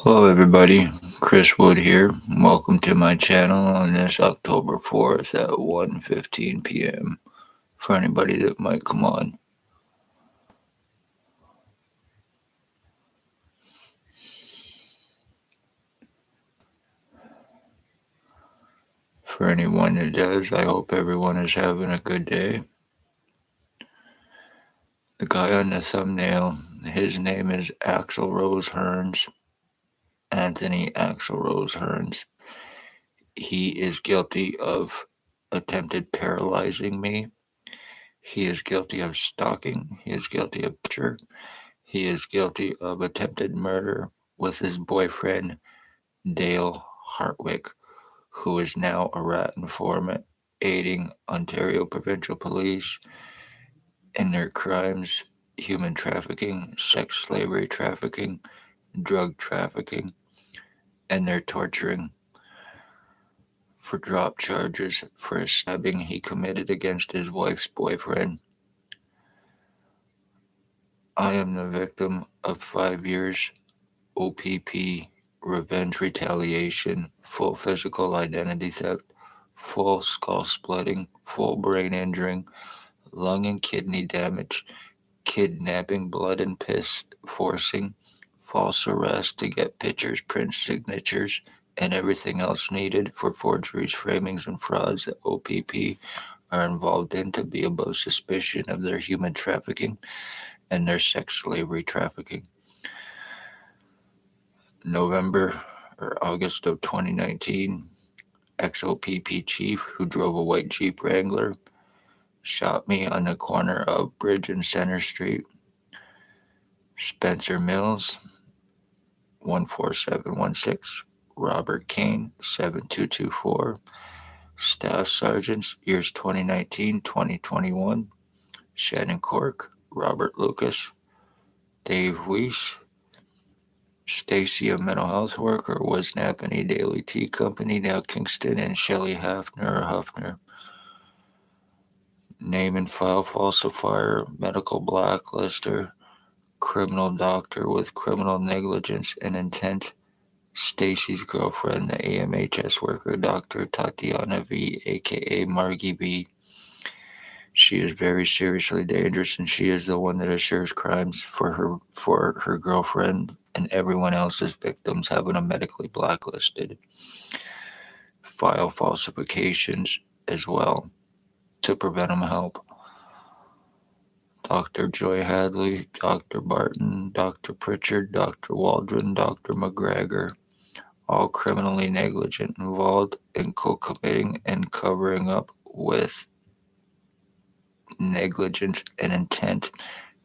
Hello, everybody. Chris Wood here. Welcome to my channel on this October 4th at 1:15 p.m. For anybody that might come on. For anyone that does, I hope everyone is having a good day. The guy on the thumbnail, his name is Axel Rose Hearns. Anthony Axel Rose Hearns. He is guilty of attempted paralyzing me. He is guilty of stalking. He is guilty of torture. He is guilty of attempted murder with his boyfriend, Dale Hartwick, who is now a rat informant aiding Ontario provincial police in their crimes, human trafficking, sex slavery trafficking, drug trafficking, and their torturing for drop charges for a stabbing he committed against his wife's boyfriend. I am the victim of 5 years O.p.p, revenge retaliation, full physical identity theft, full skull splitting, full brain injuring, lung and kidney damage, kidnapping, blood and piss forcing, false arrest to get pictures, prints, signatures, and everything else needed for forgeries, framings, and frauds that O.p.p are involved in to be above suspicion of their human trafficking and their sex slavery trafficking. November or August of 2019, ex-O.p.p chief who drove a white Jeep Wrangler shot me on the corner of Bridge and Center Street. Spencer Mills, 14716. Robert Kane, 7224. Staff Sergeants, years 2019, 2021. Shannon Cork, Robert Lucas, Dave Weiss, Stacy, a mental health worker, was Napanee Daily Tea Company, now Kingston, and Shelley Hafner. Name and file falsifier, medical blacklister, criminal doctor with criminal negligence and intent. Stacy's girlfriend, the AMHS worker, Dr. Tatiana V, aka Margie B. She is very seriously dangerous, and she is the one that assures crimes for her girlfriend and everyone else's victims having a medically blacklisted. File falsifications as well to prevent them help. Dr. Joy Hadley, Dr. Barton, Dr. Pritchard, Dr. Waldron, Dr. McGregor, all criminally negligent, involved in co-committing and covering up with negligence and intent,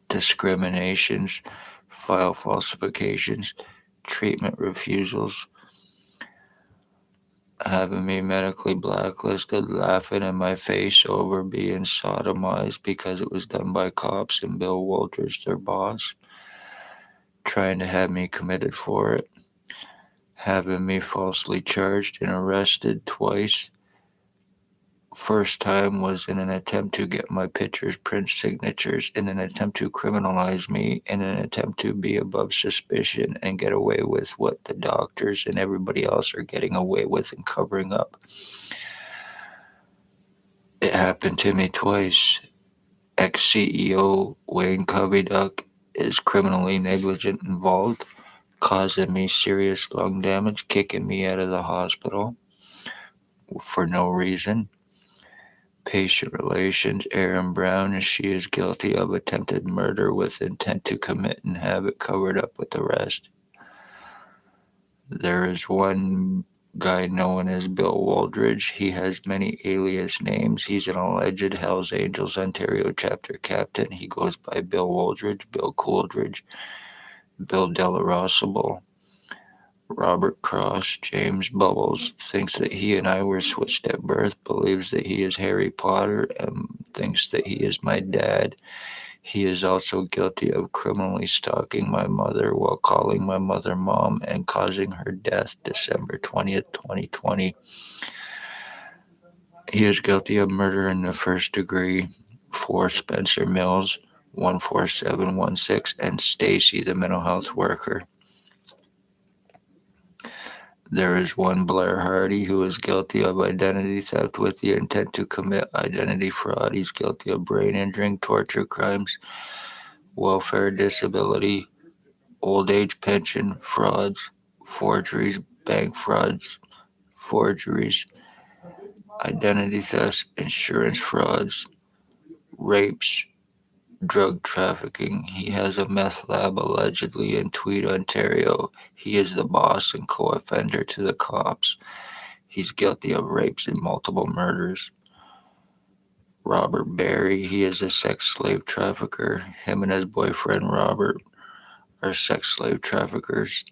discriminations, file falsifications, treatment refusals, having me medically blacklisted, laughing in my face over being sodomized because it was done by cops and Bill Wooldridge, their boss, trying to have me committed for it, having me falsely charged and arrested twice. First time was in an attempt to get my pictures, prints, signatures, in an attempt to criminalize me, in an attempt to be above suspicion and get away with what the doctors and everybody else are getting away with and covering up. It happened to me twice. Ex-CEO Wayne Coveyduck is criminally negligent involved, causing me serious lung damage, kicking me out of the hospital for no reason. Patient relations, Erin Brown, and she is guilty of attempted murder with intent to commit and have it covered up with the rest. There is one guy known as Bill Wooldridge. He has many alias names. He's an alleged Hells Angels Ontario chapter captain. He goes by Bill Wooldridge, Bill Cooldridge, Bill Delarosable, Robert Cross, James Bubbles, thinks that he and I were switched at birth, believes that he is Harry Potter, and thinks that he is my dad. He is also guilty of criminally stalking my mother while calling my mother mom and causing her death December 20th, 2020. He is guilty of murder in the first degree for Spencer Mills, 14716, and Stacy, the mental health worker. There is one Blair Hardy who is guilty of identity theft with the intent to commit identity fraud. He's guilty of brain injuring, torture crimes, welfare disability, old age pension frauds, forgeries, bank frauds, forgeries, identity thefts, insurance frauds, rapes, drug trafficking. He has a meth lab allegedly in Tweed, Ontario. He is the boss and co offender to the cops. He's guilty of rapes and multiple murders. Robert Barry, he is a sex slave trafficker. Him and his boyfriend Robert are sex slave traffickers.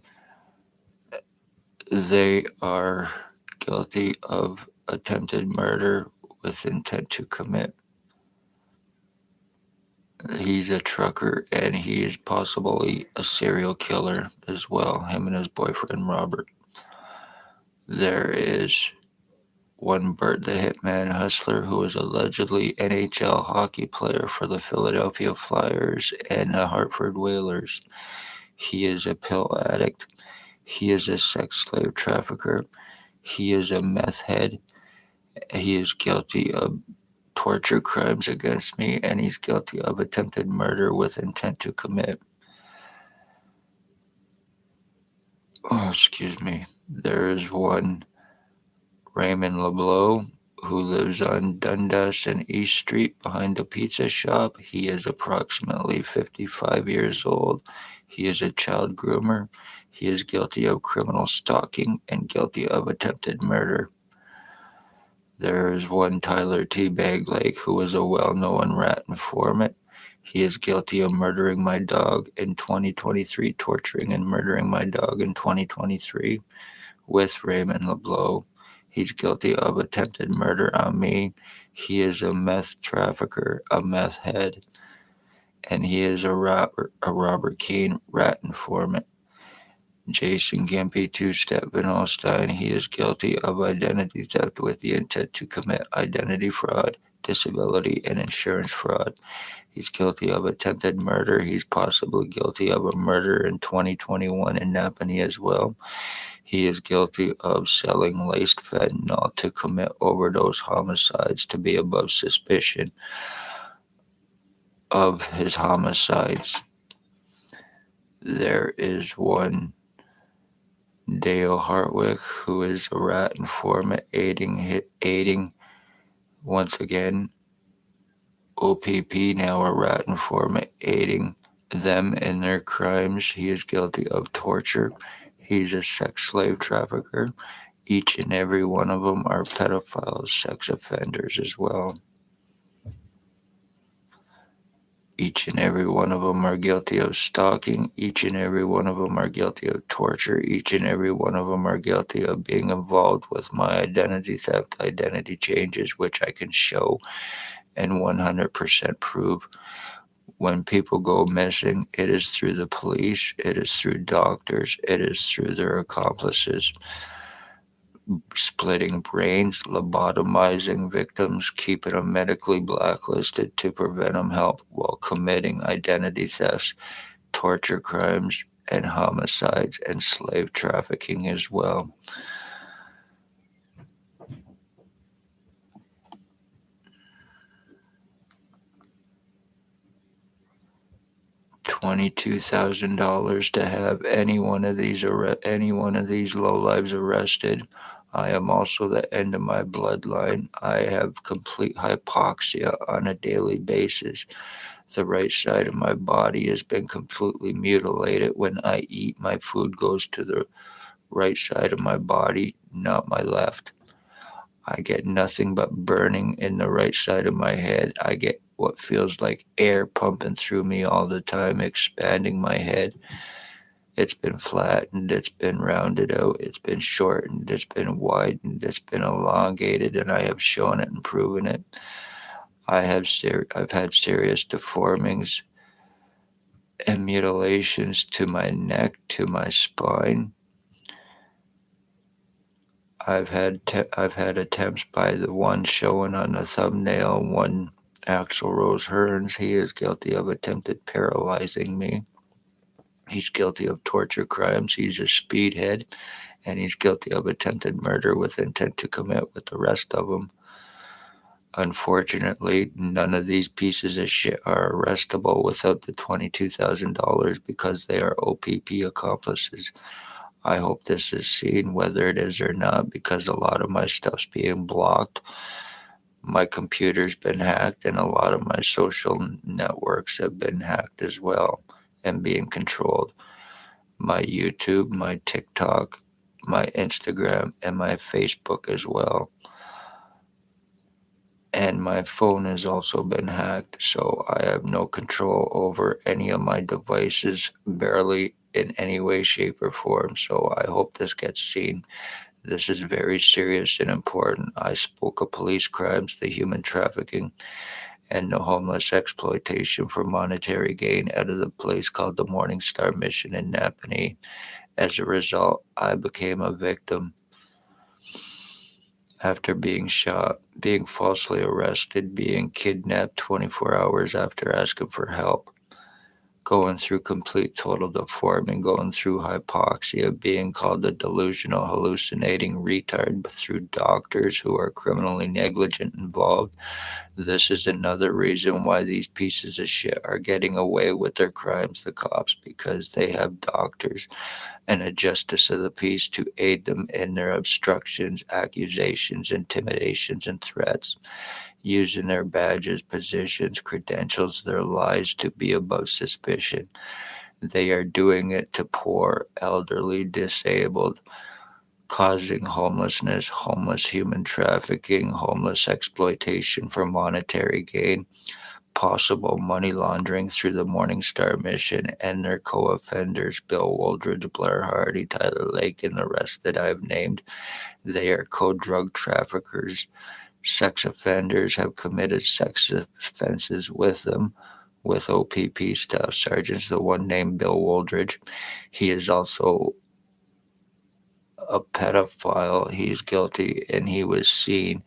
They are guilty of attempted murder with intent to commit. He's a trucker and he is possibly a serial killer as well, him and his boyfriend Robert. There is one Bert the Hitman Hustler who is allegedly NHL hockey player for the Philadelphia Flyers and the Hartford Whalers. He is a pill addict. He is a sex slave trafficker. He is a meth head. He is guilty of torture crimes against me, and he's guilty of attempted murder with intent to commit. Oh, excuse me. There is one Raymond LeBlanc who lives on Dundas and East Street behind the pizza shop. He is approximately 55 years old. He is a child groomer. He is guilty of criminal stalking and guilty of attempted murder. There is one Tyler T. Baglake who is a well-known rat informant. He is guilty of murdering my dog in 2023, torturing and murdering my dog in 2023 with Raymond LeBlanc. He's guilty of attempted murder on me. He is a meth trafficker, a meth head, and he is a Robert Keane rat informant. Jason Gimpy, two-step Van Alstyne, he is guilty of identity theft with the intent to commit identity fraud, disability, and insurance fraud. He's guilty of attempted murder. He's possibly guilty of a murder in 2021 in Napanee as well. He is guilty of selling laced fentanyl to commit overdose homicides to be above suspicion of his homicides. There is one Dale Hartwick, who is a rat informant aiding once again O.p.p, now a rat informant, aiding them in their crimes. He is guilty of torture. He's a sex slave trafficker. Each and every one of them are pedophiles, sex offenders as well. Each and every one of them are guilty of stalking. Each and every one of them are guilty of torture. Each and every one of them are guilty of being involved with my identity theft, identity changes, which I can show and 100% prove. When people go missing, it is through the police, it is through doctors, it is through their accomplices. Splitting brains, lobotomizing victims, keeping them medically blacklisted to prevent them help while committing identity thefts, torture crimes, and homicides and slave trafficking as well. $22,000 to have any one of these lowlives arrested. I am also the end of my bloodline. I have complete hypoxia on a daily basis. The right side of my body has been completely mutilated. When I eat, my food goes to the right side of my body, not my left. I get nothing but burning in the right side of my head. I get what feels like air pumping through me all the time, expanding my head. It's been flattened, it's been rounded out, it's been shortened, it's been widened, it's been elongated, and I have shown it and proven it. I've had serious deformings and mutilations to my neck, to my spine. I've had attempts by the one shown on the thumbnail, one Axel Rose Hearns. He is guilty of attempted paralyzing me. He's guilty of torture crimes. He's a speedhead, and he's guilty of attempted murder with intent to commit with the rest of them. Unfortunately, none of these pieces of shit are arrestable without the $22,000 because they are O.p.p. accomplices. I hope this is seen, whether it is or not, because a lot of my stuff's being blocked. My computer's been hacked, and a lot of my social networks have been hacked as well and being controlled. My YouTube, my TikTok, my Instagram, and my Facebook as well. And my phone has also been hacked, so I have no control over any of my devices, barely in any way, shape, or form. So I hope this gets seen. This is very serious and important. I spoke of police crimes, the human trafficking, and the homeless exploitation for monetary gain out of the place called the Morning Star Mission in Napanee. As a result, I became a victim after being shot, being falsely arrested, being kidnapped 24 hours after asking for help, going through complete total deforming, going through hypoxia, being called a delusional, hallucinating retard through doctors who are criminally negligent involved. This is another reason why these pieces of shit are getting away with their crimes, the cops, because they have doctors and a justice of the peace to aid them in their obstructions, accusations, intimidations, and threats, using their badges, positions, credentials, their lies to be above suspicion. They are doing it to poor, elderly, disabled, causing homelessness, homeless human trafficking, homeless exploitation for monetary gain, possible money laundering through the Morning Star Mission, and their co-offenders, Bill Wooldridge, Blair Hardy, Tyler Lake, and the rest that I've named. They are co-drug traffickers. Sex offenders have committed sex offenses with them, with O.p.p. staff sergeants, the one named Bill Wooldridge. He is also a pedophile. He's guilty, and he was seen.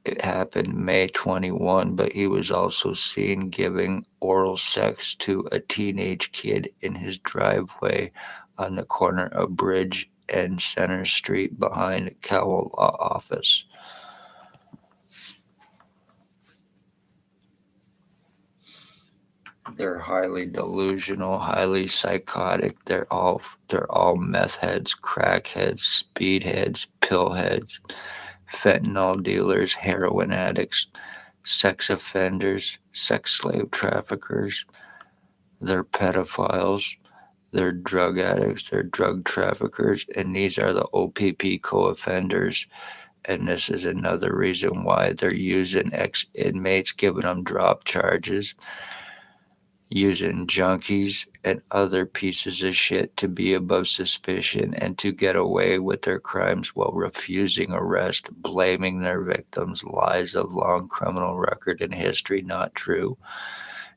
It happened May 21, but he was also seen giving oral sex to a teenage kid in his driveway on the corner of Bridge and Center Street behind Cowell Law Office. They're highly delusional, highly psychotic. They're all meth heads, crack heads, speed heads, pill heads, fentanyl dealers, heroin addicts, sex offenders, sex slave traffickers. They're pedophiles. They're drug addicts. They're drug traffickers, and these are the O.p.p. co-offenders. And this is another reason why they're using ex-inmates, giving them drop charges, using junkies and other pieces of shit to be above suspicion and to get away with their crimes while refusing arrest, blaming their victims, lies of long criminal record and history not true,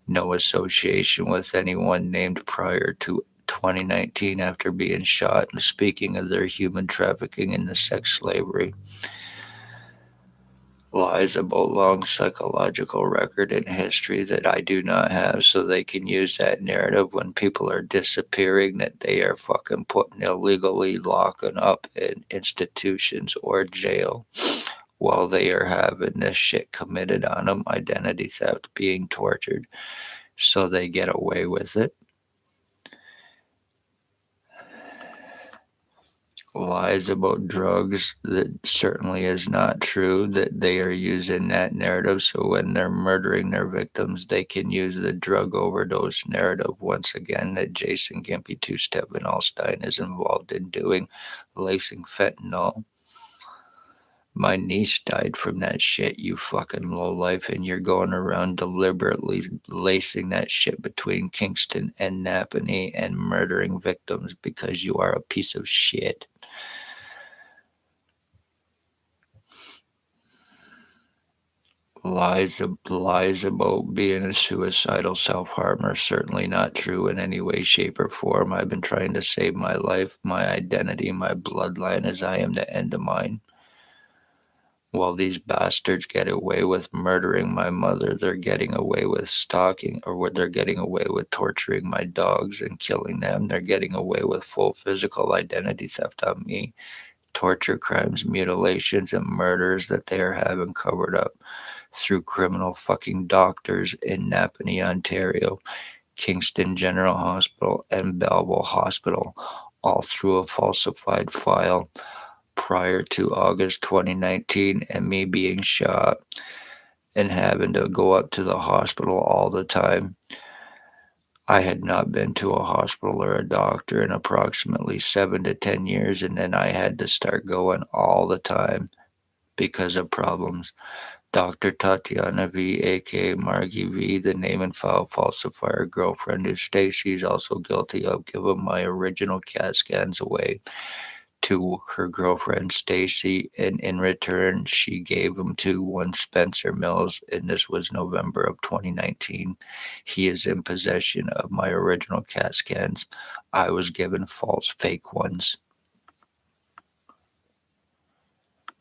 no association with anyone named prior to 2019 after being shot, and speaking of their human trafficking and the sex slavery. Lies about long psychological record and history that I do not have, so they can use that narrative when people are disappearing, that they are fucking putting illegally locking up in institutions or jail while they are having this shit committed on them, identity theft, being tortured, so they get away with it. Lies about drugs that certainly is not true, that they are using that narrative so when they're murdering their victims they can use the drug overdose narrative once again that Jason Gimpy Two-Step and Allstein is involved in doing, lacing fentanyl. My niece died from that shit, you fucking lowlife, and you're going around deliberately lacing that shit between Kingston and Napanee and murdering victims because you are a piece of shit. Lies about being a suicidal self-harm are certainly not true in any way, shape, or form. I've been trying to save my life, my identity, my bloodline, as I am the end of mine. While these bastards get away with murdering my mother, they're getting away with stalking, or they're getting away with torturing my dogs and killing them. They're getting away with full physical identity theft on me, torture crimes, mutilations, and murders that they are having covered up through criminal fucking doctors in Napanee, Ontario, Kingston General Hospital, and Belleville Hospital, all through a falsified file prior to August 2019 and me being shot and having to go up to the hospital all the time. I had not been to a hospital or a doctor in approximately 7 to 10 years, and then I had to start going all the time because of problems. Dr. Tatiana V, aka Margie V, the name and file falsifier girlfriend of Stacy, is also guilty of giving my original CAT scans away to her girlfriend Stacy, and in return, she gave them to one Spencer Mills, and this was November of 2019. He is in possession of my original CAT scans. I was given false fake ones.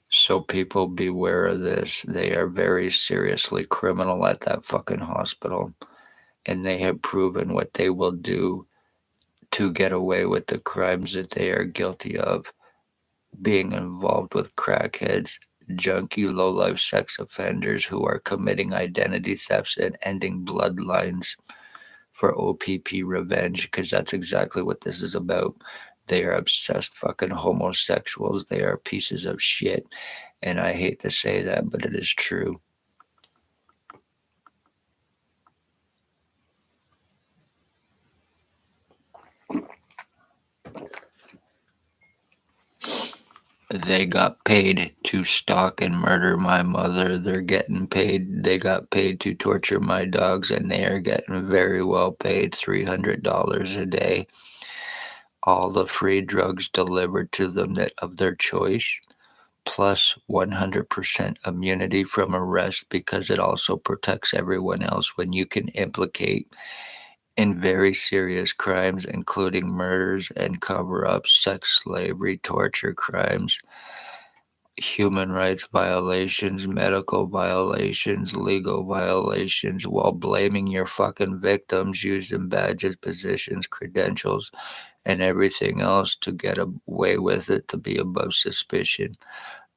So people beware of this. They are very seriously criminal at that fucking hospital, and they have proven what they will do to get away with the crimes that they are guilty of, being involved with crackheads, junkie, low-life sex offenders who are committing identity thefts and ending bloodlines for O.p.p. revenge, because that's exactly what this is about. They are obsessed fucking homosexuals. They are pieces of shit. And I hate to say that, but it is true. They got paid to stalk and murder my mother. They got paid to torture my dogs, and they are getting very well paid, $300 a day. All the free drugs delivered to them that of their choice, plus 100% immunity from arrest, because it also protects everyone else when you can implicate in very serious crimes, including murders and cover ups, sex slavery, torture crimes, human rights violations, medical violations, legal violations, while blaming your fucking victims using badges, positions, credentials, and everything else to get away with it, to be above suspicion.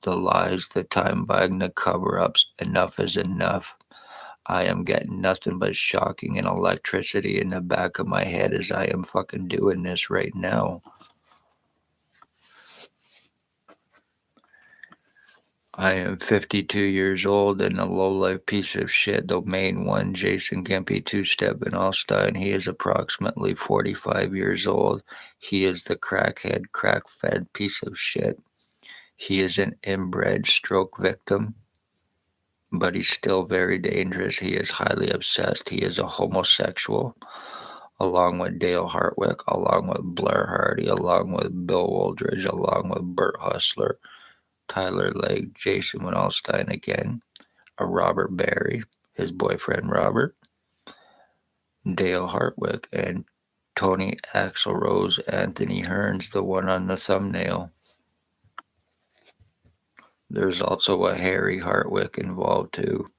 The lies, the time buying, the cover ups, enough is enough. I am getting nothing but shocking and electricity in the back of my head as I am fucking doing this right now. I am 52 years old and a low-life piece of shit, the main one, Jason Gimpy Two-Step in Allstein. He is approximately 45 years old. He is the crackhead, crack-fed piece of shit. He is an inbred stroke victim, but he's still very dangerous. He is highly obsessed. He is a homosexual, along with Dale Hartwick, along with Blair Hardy, along with Bill Woldridge, along with Bert Hustler, Tyler Lake, Jason Winalstein again, a Robert Barry, his boyfriend Robert, Dale Hartwick, and Tony Axelrose, Anthony Hearns, the one on the thumbnail. There's also a Harry Hartwick involved too.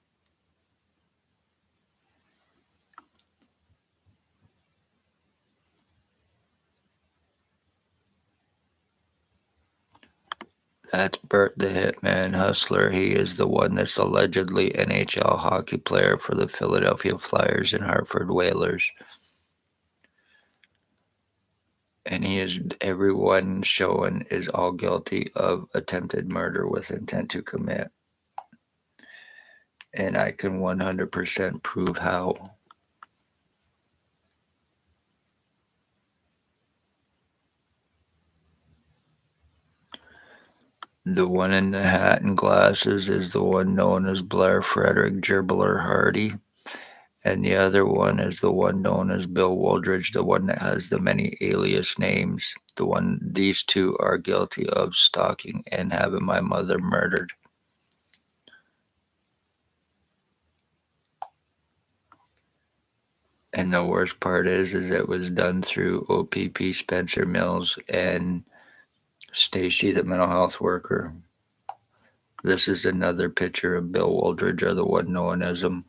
That's Bert the Hitman Hustler. He is the one that's allegedly NHL hockey player for the Philadelphia Flyers and Hartford Whalers. And he is, everyone showing is all guilty of attempted murder with intent to commit. And I can 100% prove how. The one in the hat and glasses is the one known as Blair Frederick Gerbler Hardy, and the other one is the one known as Bill Woldridge, the one that has the many alias names. These two are guilty of stalking and having my mother murdered. And the worst part is it was done through O.p.p. Spencer Mills and Stacy, the mental health worker. This is another picture of Bill Wooldridge, or the one known as him.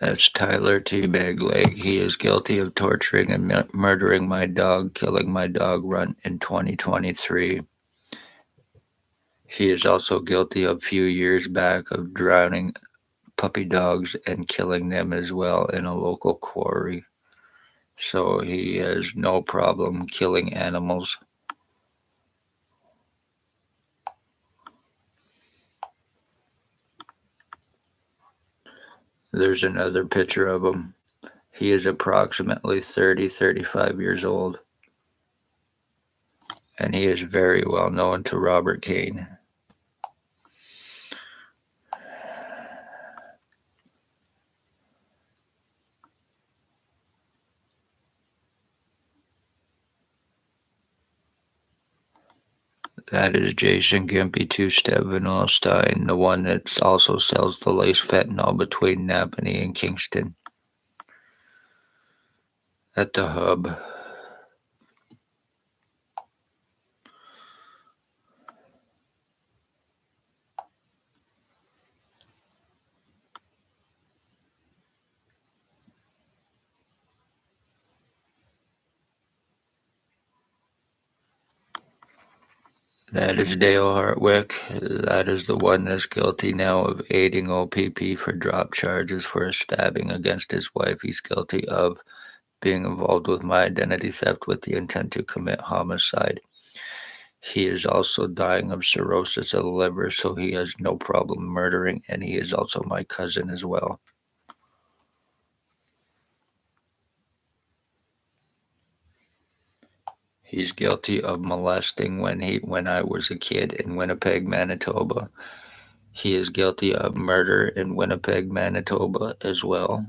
That's Tyler Teabag Lake. He is guilty of torturing and murdering my dog, killing my dog Runt in 2023. He is also guilty a few years back of drowning puppy dogs and killing them as well in a local quarry. So he has no problem killing animals. There's another picture of him. He is approximately 35 years old, and he is very well known to Robert Kane. That is Jason Gimpy Two-Step Van Alstyne, the one that also sells the lace fentanyl between Napanee and Kingston at the hub. That is Dale Hartwick. That is the one that's guilty now of aiding O.p.p for drop charges for a stabbing against his wife. He's guilty of being involved with my identity theft with the intent to commit homicide. He is also dying of cirrhosis of the liver, so he has no problem murdering, and he is also my cousin as well. He's guilty of molesting when I was a kid in Winnipeg, Manitoba. He is guilty of murder in Winnipeg, Manitoba as well.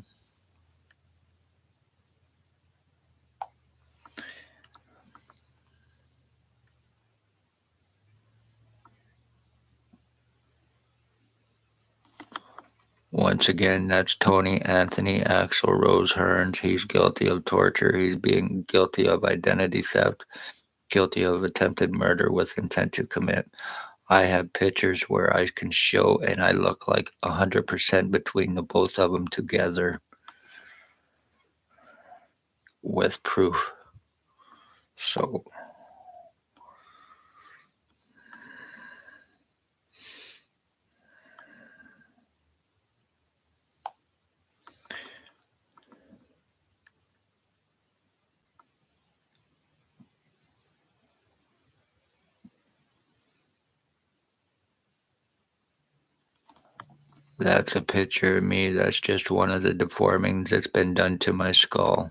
Once again, that's Tony Anthony Axel Rose Hearns. He's guilty of torture. He's being guilty of identity theft, guilty of attempted murder with intent to commit. I have pictures where I can show, and I look like 100% between the both of them together with proof. So that's a picture of me. That's just one of the deformings that's been done to my skull.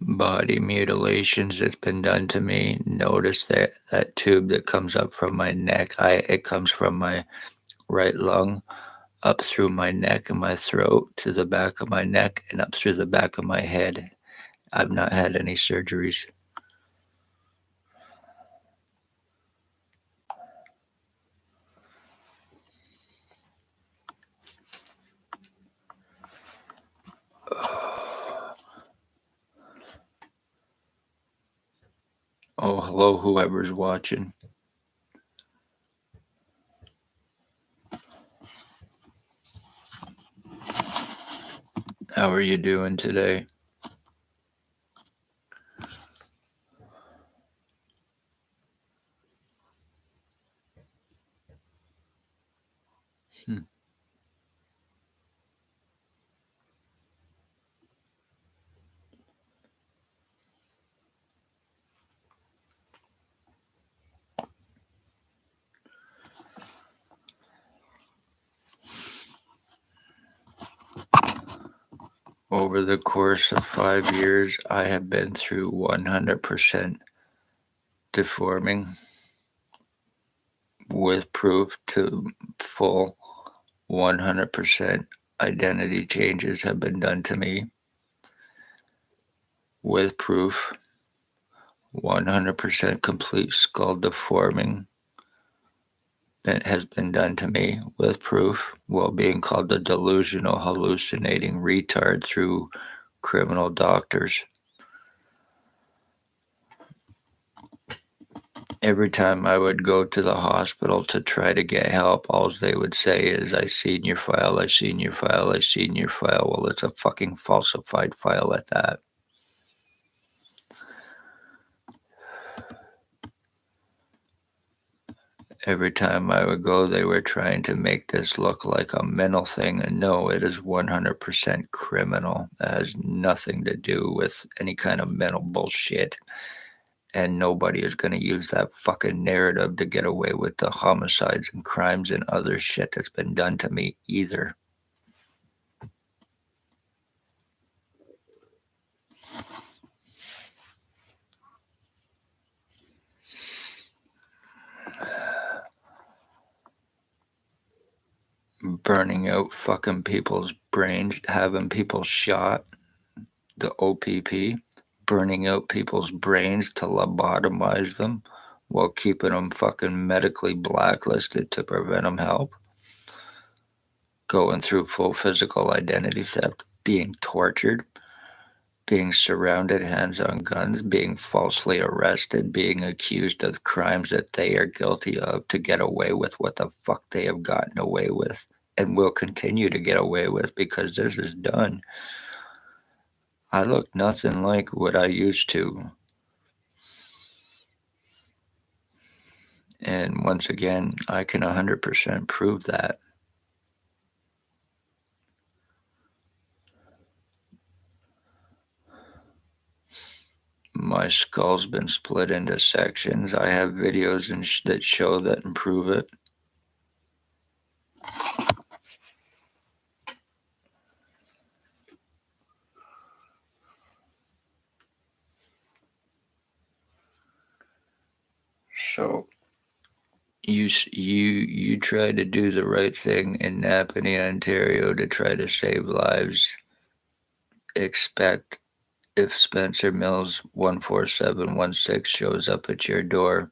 Body mutilations that's been done to me. Notice that tube that comes up from my neck. It comes from my right lung up through my neck and my throat to the back of my neck and up through the back of my head. I've not had any surgeries. Oh, hello, whoever's watching. How are you doing today? Hmm. Over the course of 5 years, I have been through 100% deforming with proof to full 100% identity changes have been done to me with proof. 100% complete skull deforming that has been done to me with proof while being called a delusional, hallucinating retard through criminal doctors. Every time I would go to the hospital to try to get help, all they would say is, I seen your file, I seen your file, I seen your file. Well, it's a fucking falsified file at that. Every time I would go, they were trying to make this look like a mental thing. And no, it is 100% criminal. It has nothing to do with any kind of mental bullshit. And nobody is going to use that fucking narrative to get away with the homicides and crimes and other shit that's been done to me either. Burning out fucking people's brains, having people shot, the O.p.p, burning out people's brains to lobotomize them while keeping them fucking medically blacklisted to prevent them help, going through full physical identity theft, being tortured, being surrounded, hands on guns, being falsely arrested, being accused of crimes that they are guilty of to get away with what the fuck they have gotten away with and will continue to get away with because this is done. I look nothing like what I used to. And once again, I can 100% prove that. My skull's been split into sections. I have videos that show that and prove it. So you try to do the right thing in Napanee, Ontario to try to save lives. Expect if Spencer Mills 14716 shows up at your door,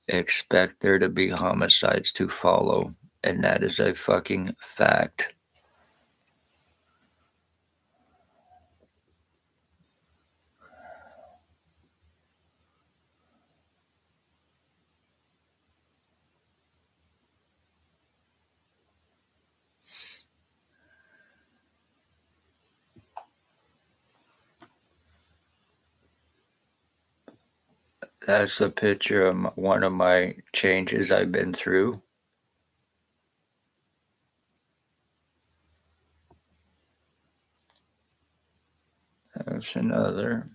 expect there to be homicides to follow. And that is a fucking fact. That's a picture of one of my changes I've been through. That's another.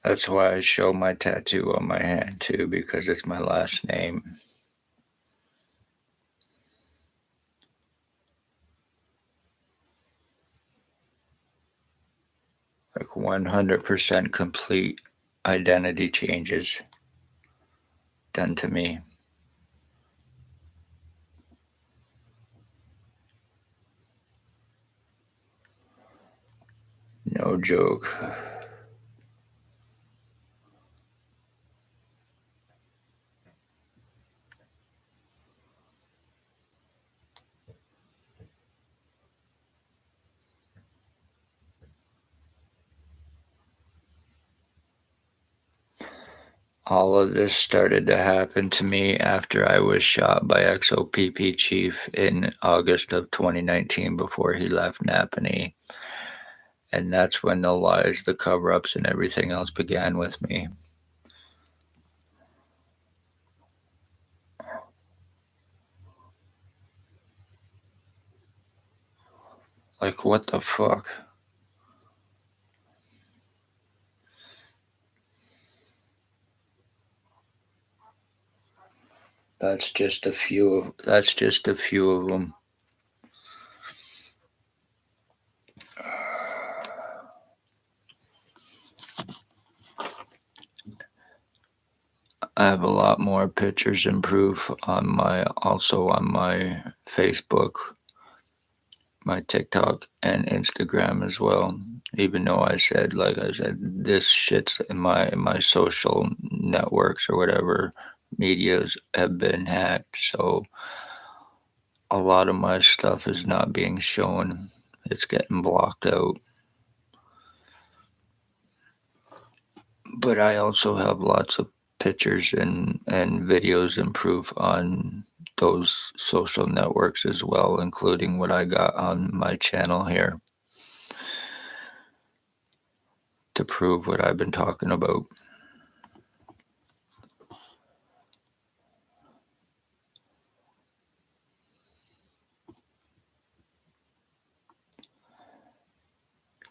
That's why I show my tattoo on my hand too, because it's my last name. Like 100% complete identity changes done to me. No joke. All of this started to happen to me after I was shot by ex-O.p.p chief in August of 2019 before he left Napanee. And that's when the lies, the cover-ups, and everything else began with me. Like, what the fuck? That's just a few. That's just a few of them. I have a lot more pictures and proof on my Facebook, my TikTok, and Instagram as well. Even though like I said, this shit's in my social networks or whatever medias have been hacked. So a lot of my stuff is not being shown. It's getting blocked out. But I also have lots of pictures and videos and proof on those social networks as well, including what I got on my channel here to prove what I've been talking about.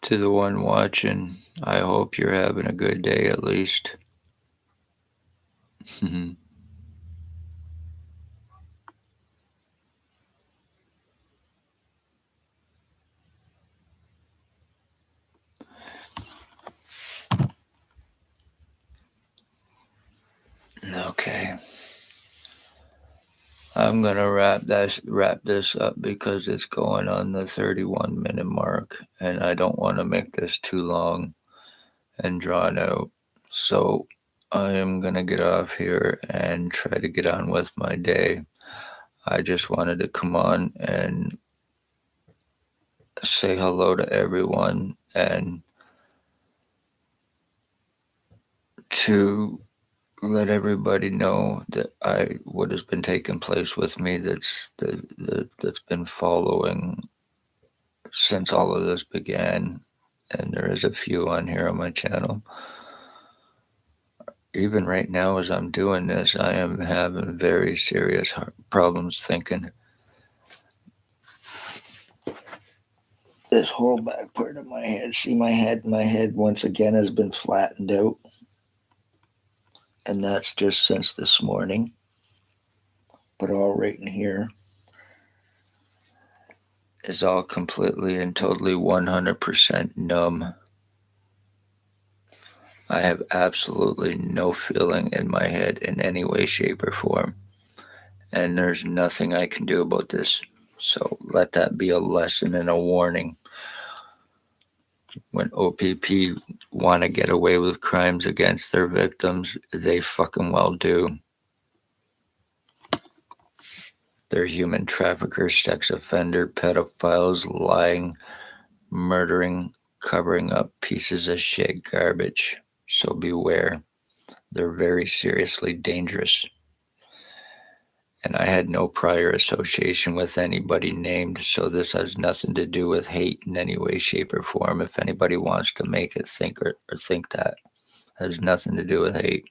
To the one watching, I hope you're having a good day at least. Okay. I'm gonna wrap this up because it's going on the 31-minute mark, and I don't want to make this too long and drawn out. So I am gonna get off here and try to get on with my day. I just wanted to come on and say hello to everyone and to let everybody know that what has been taking place with me that's been following since all of this began, and there is a few on here on my channel. Even right now as I'm doing this, I am having very serious problems thinking. This whole back part of my head, see my head once again has been flattened out, and that's just since this morning. But all right in here is all completely and totally 100% numb. I have absolutely no feeling in my head in any way, shape, or form. And there's nothing I can do about this. So let that be a lesson and a warning. When O.p.p want to get away with crimes against their victims, they fucking well do. They're human traffickers, sex offender, pedophiles, lying, murdering, covering up pieces of shit garbage. So beware. They're very seriously dangerous. And I had no prior association with anybody named, so this has nothing to do with hate in any way, shape, or form. If anybody wants to make it think or think that, it has nothing to do with hate.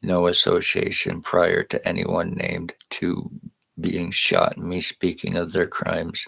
No association prior to anyone named to being shot and me speaking of their crimes.